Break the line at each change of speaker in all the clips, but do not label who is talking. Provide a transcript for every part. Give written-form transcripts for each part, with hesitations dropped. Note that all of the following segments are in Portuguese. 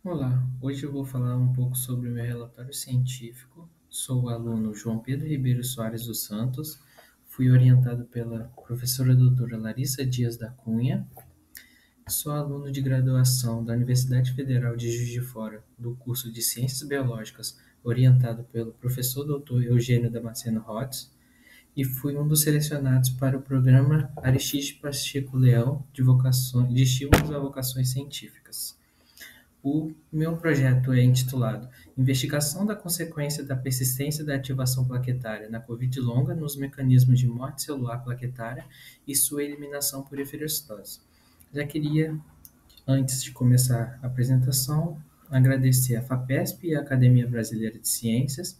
Olá, hoje eu vou falar um pouco sobre o meu relatório científico. Sou o aluno João Pedro Ribeiro Soares dos Santos, fui orientado pela professora doutora Larissa Dias da Cunha, sou aluno de graduação da Universidade Federal de Juiz de Fora, do curso de Ciências Biológicas, orientado pelo professor doutor Eugênio Damasceno Rotz, e fui um dos selecionados para o programa Aristide Pacheco Leão de Estímulos a Vocações Científicas. O meu projeto é intitulado Investigação da consequência da persistência da ativação plaquetária na Covid longa nos mecanismos de morte celular plaquetária e sua eliminação por eferocitose. Já queria, antes de começar a apresentação, agradecer a FAPESP e a Academia Brasileira de Ciências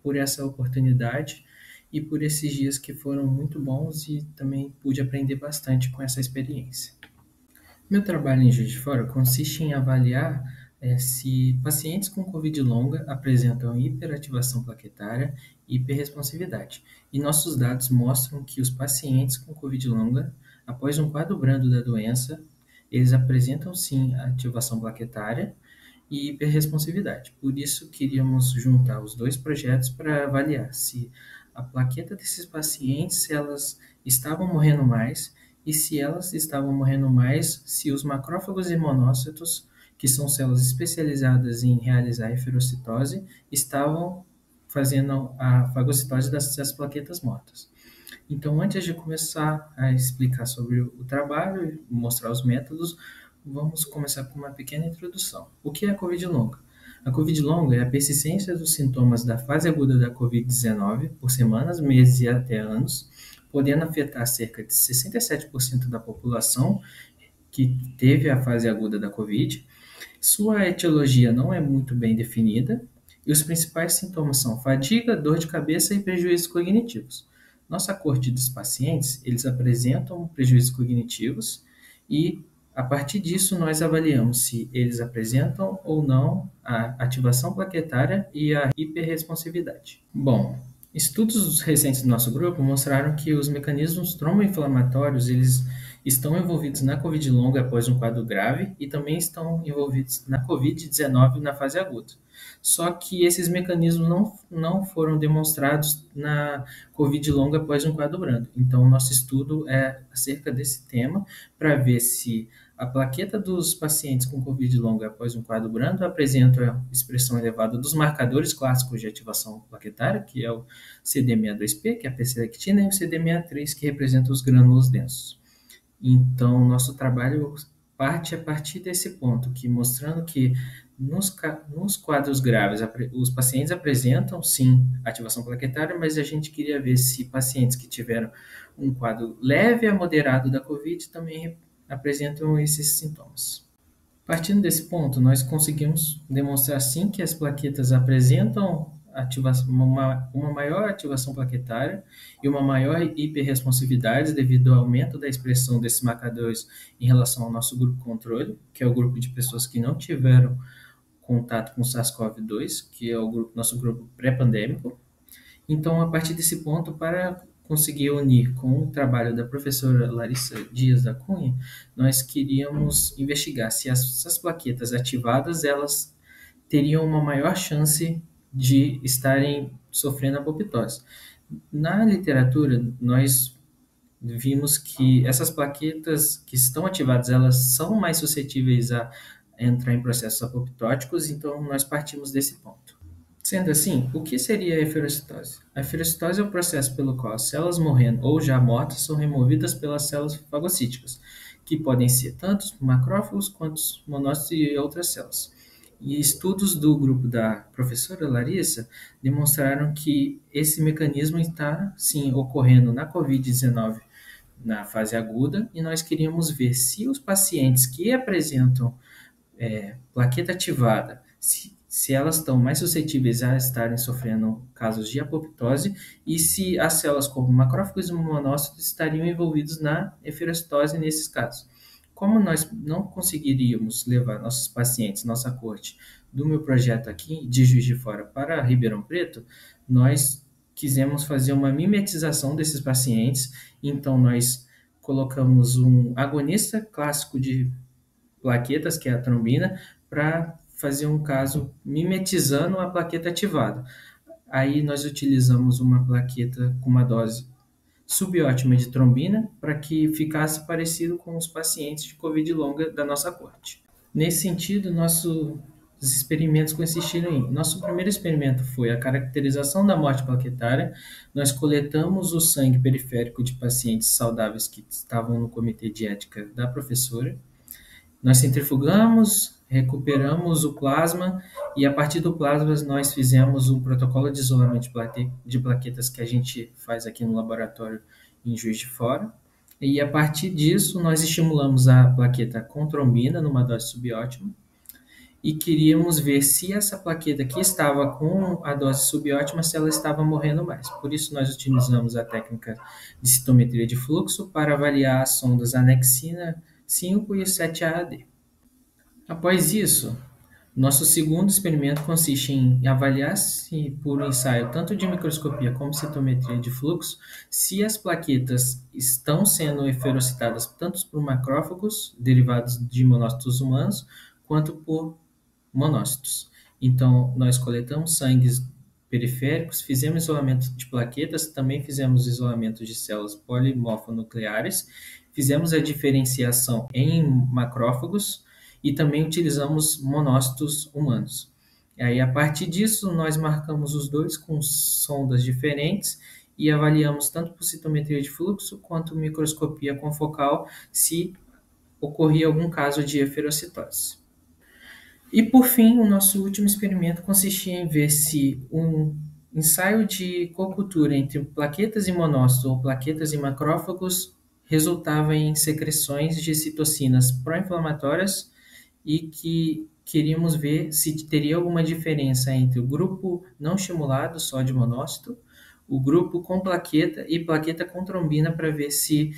por essa oportunidade e por esses dias que foram muito bons e também pude aprender bastante com essa experiência. Meu trabalho em Juiz de Fora consiste em avaliar se pacientes com Covid longa apresentam hiperativação plaquetária e hiperresponsividade. E nossos dados mostram que os pacientes com Covid longa, após um quadro brando da doença, eles apresentam sim ativação plaquetária e hiperresponsividade. Por isso, queríamos juntar os dois projetos para avaliar se a plaqueta desses pacientes, se elas estavam morrendo mais, e se elas estavam morrendo mais, se os macrófagos e monócitos, que são células especializadas em realizar eferocitose, estavam fazendo a fagocitose dessas plaquetas mortas. Então, antes de começar a explicar sobre o trabalho e mostrar os métodos, vamos começar com uma pequena introdução. O que é a Covid longa? A Covid longa é a persistência dos sintomas da fase aguda da Covid-19 por semanas, meses e até anos, podendo afetar cerca de 67% da população que teve a fase aguda da Covid. Sua etiologia não é muito bem definida e os principais sintomas são fadiga, dor de cabeça e prejuízos cognitivos. Nossa corte dos pacientes, eles apresentam prejuízos cognitivos e a partir disso nós avaliamos se eles apresentam ou não a ativação plaquetária e a hiperresponsividade. Bom, estudos recentes do nosso grupo mostraram que os mecanismos tromboinflamatórios, eles estão envolvidos na Covid longa após um quadro grave e também estão envolvidos na Covid-19 na fase aguda. Só que esses mecanismos não foram demonstrados na Covid longa após um quadro brando. Então, nosso estudo é acerca desse tema para ver se a plaqueta dos pacientes com Covid longa após um quadro brando apresenta expressão elevada dos marcadores clássicos de ativação plaquetária, que é o CD62P, que é a P-selectina, e o CD63, que representa os grânulos densos. Então, nosso trabalho parte a partir desse ponto, que mostrando que nos quadros graves, os pacientes apresentam sim ativação plaquetária, mas a gente queria ver se pacientes que tiveram um quadro leve a moderado da COVID também apresentam esses sintomas. Partindo desse ponto, nós conseguimos demonstrar sim que as plaquetas apresentam uma maior ativação plaquetária e uma maior hiperresponsividade devido ao aumento da expressão desses marcadores em relação ao nosso grupo controle, que é o grupo de pessoas que não tiveram contato com SARS-CoV-2, que é nosso grupo pré-pandêmico. Então, a partir desse ponto, para conseguir unir com o trabalho da professora Larissa Dias da Cunha, nós queríamos investigar se essas plaquetas ativadas, elas teriam uma maior chance de estarem sofrendo apoptose. Na literatura, nós vimos que essas plaquetas que estão ativadas, elas são mais suscetíveis a entrar em processos apoptóticos, então nós partimos desse ponto. Sendo assim, o que seria a eferocitose? A eferocitose é o processo pelo qual as células morrendo ou já mortas são removidas pelas células fagocíticas, que podem ser tanto macrófagos quanto monócitos e outras células. E estudos do grupo da professora Larissa demonstraram que esse mecanismo está, sim, ocorrendo na COVID-19 na fase aguda, e nós queríamos ver se os pacientes que apresentam plaqueta ativada, se elas estão mais suscetíveis a estarem sofrendo casos de apoptose e se as células como macrófagos e monócitos estariam envolvidos na eferocitose nesses casos. Como nós não conseguiríamos levar nossos pacientes, nossa corte, do meu projeto aqui de Juiz de Fora para Ribeirão Preto, nós quisemos fazer uma mimetização desses pacientes, então nós colocamos um agonista clássico plaquetas, que é a trombina, para fazer um caso mimetizando a plaqueta ativada. Aí nós utilizamos uma plaqueta com uma dose subótima de trombina para que ficasse parecido com os pacientes de Covid longa da nossa corte. Nesse sentido, nossos experimentos consistiram em... Nosso primeiro experimento foi a caracterização da morte plaquetária. Nós coletamos o sangue periférico de pacientes saudáveis que estavam no comitê de ética da professora. Nós centrifugamos, recuperamos o plasma e a partir do plasma nós fizemos o protocolo de isolamento de plaquetas que a gente faz aqui no laboratório em Juiz de Fora. E a partir disso nós estimulamos a plaqueta com trombina numa dose subótima e queríamos ver se essa plaqueta que estava com a dose subótima, se ela estava morrendo mais. Por isso nós utilizamos a técnica de citometria de fluxo para avaliar as sondas Annexina 5 e o 7AAD. Após isso, nosso segundo experimento consiste em avaliar se por ensaio tanto de microscopia como citometria de fluxo, se as plaquetas estão sendo eferocitadas tanto por macrófagos derivados de monócitos humanos, quanto por monócitos. Então, nós coletamos sangues periféricos, fizemos isolamento de plaquetas, também fizemos isolamento de células polimorfonucleares, fizemos a diferenciação em macrófagos e também utilizamos monócitos humanos. E aí, a partir disso, nós marcamos os dois com sondas diferentes e avaliamos tanto por citometria de fluxo quanto microscopia confocal se ocorria algum caso de eferocitose. E por fim, o nosso último experimento consistia em ver se um ensaio de cocultura entre plaquetas e monócitos ou plaquetas e macrófagos resultava em secreções de citocinas pró-inflamatórias e que queríamos ver se teria alguma diferença entre o grupo não estimulado, só de monócito, o grupo com plaqueta e plaqueta com trombina para ver se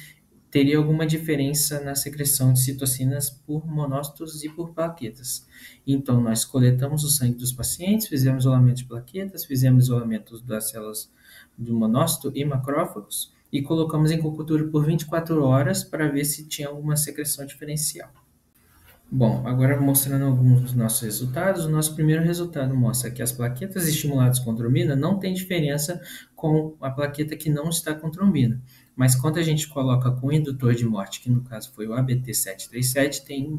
teria alguma diferença na secreção de citocinas por monócitos e por plaquetas. Então, nós coletamos o sangue dos pacientes, fizemos isolamento de plaquetas, fizemos isolamento das células do monócito e macrófagos e colocamos em cocultura por 24 horas para ver se tinha alguma secreção diferencial. Bom, agora mostrando alguns dos nossos resultados, o nosso primeiro resultado mostra que as plaquetas estimuladas com trombina não tem diferença com a plaqueta que não está com trombina. Mas quando a gente coloca com indutor de morte, que no caso foi o ABT737, tem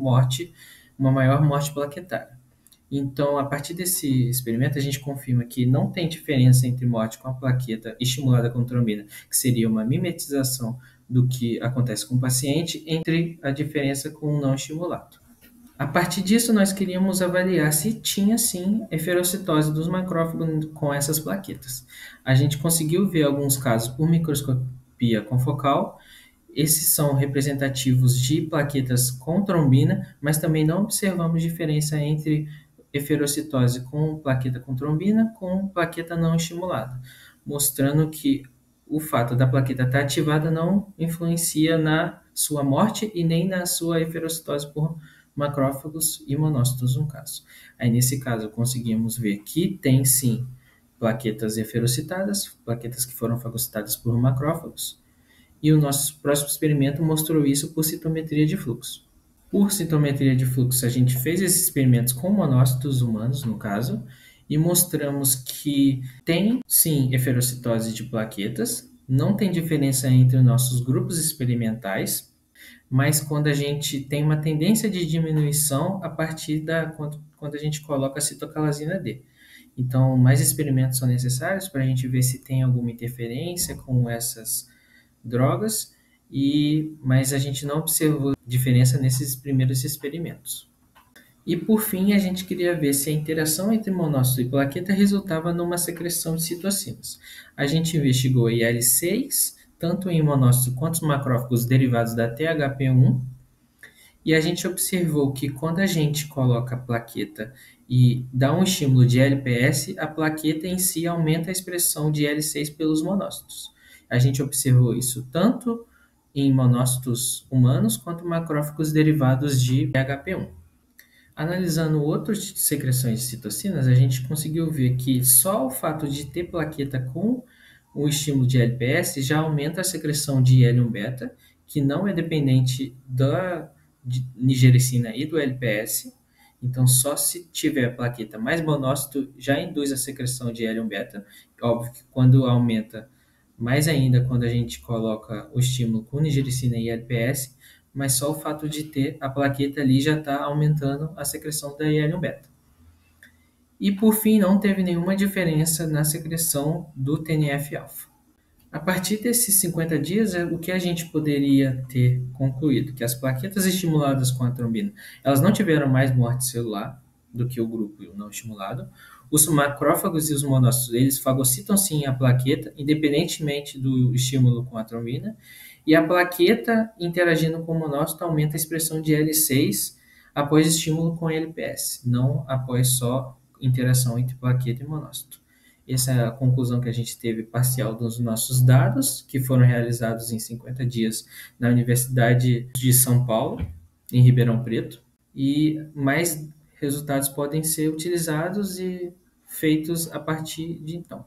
uma maior morte plaquetária. Então, a partir desse experimento, a gente confirma que não tem diferença entre morte com a plaqueta estimulada com trombina, que seria uma mimetização do que acontece com o paciente, entre a diferença com o não estimulado. A partir disso, nós queríamos avaliar se tinha, sim, eferocitose dos macrófagos com essas plaquetas. A gente conseguiu ver alguns casos por microscopia confocal. Esses são representativos de plaquetas com trombina, mas também não observamos diferença entre eferocitose com plaqueta com trombina com plaqueta não estimulada, mostrando que o fato da plaqueta estar ativada não influencia na sua morte e nem na sua eferocitose por macrófagos e monócitos, no caso. Aí, nesse caso, conseguimos ver que tem, sim, plaquetas eferocitadas, plaquetas que foram fagocitadas por macrófagos, e o nosso próximo experimento mostrou isso por citometria de fluxo. Por citometria de fluxo, a gente fez esses experimentos com monócitos humanos, no caso, e mostramos que tem, sim, eferocitose de plaquetas, não tem diferença entre os nossos grupos experimentais, mas quando a gente tem uma tendência de diminuição a partir quando a gente coloca a citocalasina D. Então, mais experimentos são necessários para a gente ver se tem alguma interferência com essas drogas, mas a gente não observou diferença nesses primeiros experimentos. E por fim, a gente queria ver se a interação entre monócito e plaqueta resultava numa secreção de citocinas. A gente investigou a IL-6, tanto em monócito quanto os macrófagos derivados da THP1, e a gente observou que quando a gente coloca a plaqueta e dá um estímulo de LPS, a plaqueta em si aumenta a expressão de IL-6 pelos monócitos. A gente observou isso tanto em monócitos humanos quanto macrófagos derivados de THP1. Analisando outras secreções de citocinas, a gente conseguiu ver que só o fato de ter plaqueta com o estímulo de LPS já aumenta a secreção de IL-1 beta, que não é dependente nigericina e do LPS. Então, só se tiver plaqueta mais monócito já induz a secreção de hélio beta. Óbvio que quando aumenta, mais ainda quando a gente coloca o estímulo com nigericina e LPS, mas só o fato de ter a plaqueta ali já está aumentando a secreção da hélio beta. E por fim, não teve nenhuma diferença na secreção do TNF-alfa. A partir desses 50 dias, o que a gente poderia ter concluído? Que as plaquetas estimuladas com a trombina, elas não tiveram mais morte celular do que o grupo não estimulado. Os macrófagos e os monócitos, eles fagocitam sim a plaqueta, independentemente do estímulo com a trombina. E a plaqueta interagindo com o monócito aumenta a expressão de L6 após estímulo com LPS, não após só interação entre plaqueta e monócito. Essa é a conclusão que a gente teve parcial dos nossos dados, que foram realizados em 50 dias na Universidade de São Paulo, em Ribeirão Preto, e mais resultados podem ser utilizados e feitos a partir de então.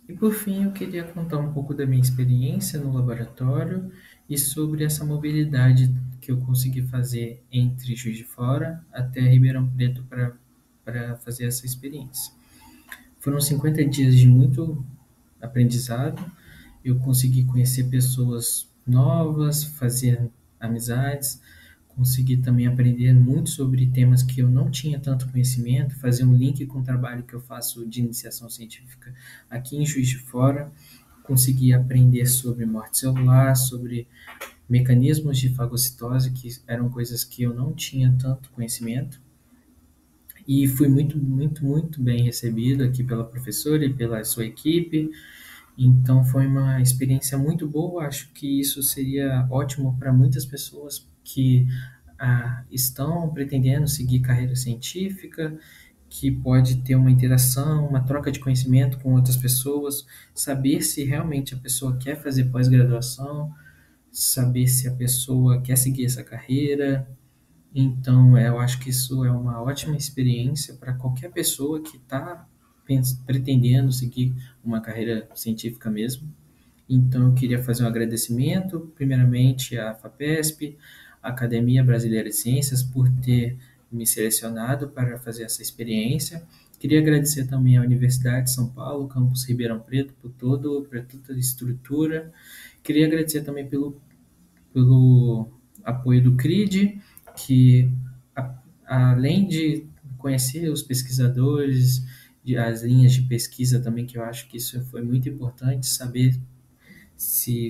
E por fim, eu queria contar um pouco da minha experiência no laboratório e sobre essa mobilidade que eu consegui fazer entre Juiz de Fora até Ribeirão Preto para fazer essa experiência. Foram 50 dias de muito aprendizado. Eu consegui conhecer pessoas novas, fazer amizades, consegui também aprender muito sobre temas que eu não tinha tanto conhecimento, fazer um link com o trabalho que eu faço de iniciação científica aqui em Juiz de Fora, consegui aprender sobre morte celular, sobre mecanismos de fagocitose, que eram coisas que eu não tinha tanto conhecimento. E fui muito bem recebido aqui pela professora e pela sua equipe. Então foi uma experiência muito boa. Acho que isso seria ótimo para muitas pessoas que estão pretendendo seguir carreira científica, que pode ter uma interação, uma troca de conhecimento com outras pessoas, saber se realmente a pessoa quer fazer pós-graduação, saber se a pessoa quer seguir essa carreira. Então, eu acho que isso é uma ótima experiência para qualquer pessoa que está pretendendo seguir uma carreira científica mesmo. Então, eu queria fazer um agradecimento, primeiramente à FAPESP, à Academia Brasileira de Ciências, por ter me selecionado para fazer essa experiência. Queria agradecer também à Universidade de São Paulo, campus Ribeirão Preto, por toda a estrutura. Queria agradecer também pelo apoio do CRID, que além de conhecer os pesquisadores, as linhas de pesquisa também, que eu acho que isso foi muito importante, saber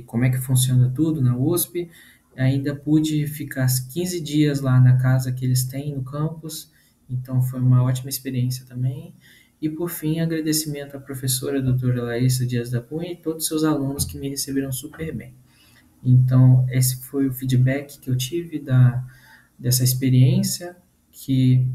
como é que funciona tudo na USP, ainda pude ficar 15 dias lá na casa que eles têm no campus, então foi uma ótima experiência também. E por fim, agradecimento à professora doutora Larissa Dias da Cunha e todos os seus alunos que me receberam super bem. Então, esse foi o feedback que eu tive dessa experiência, que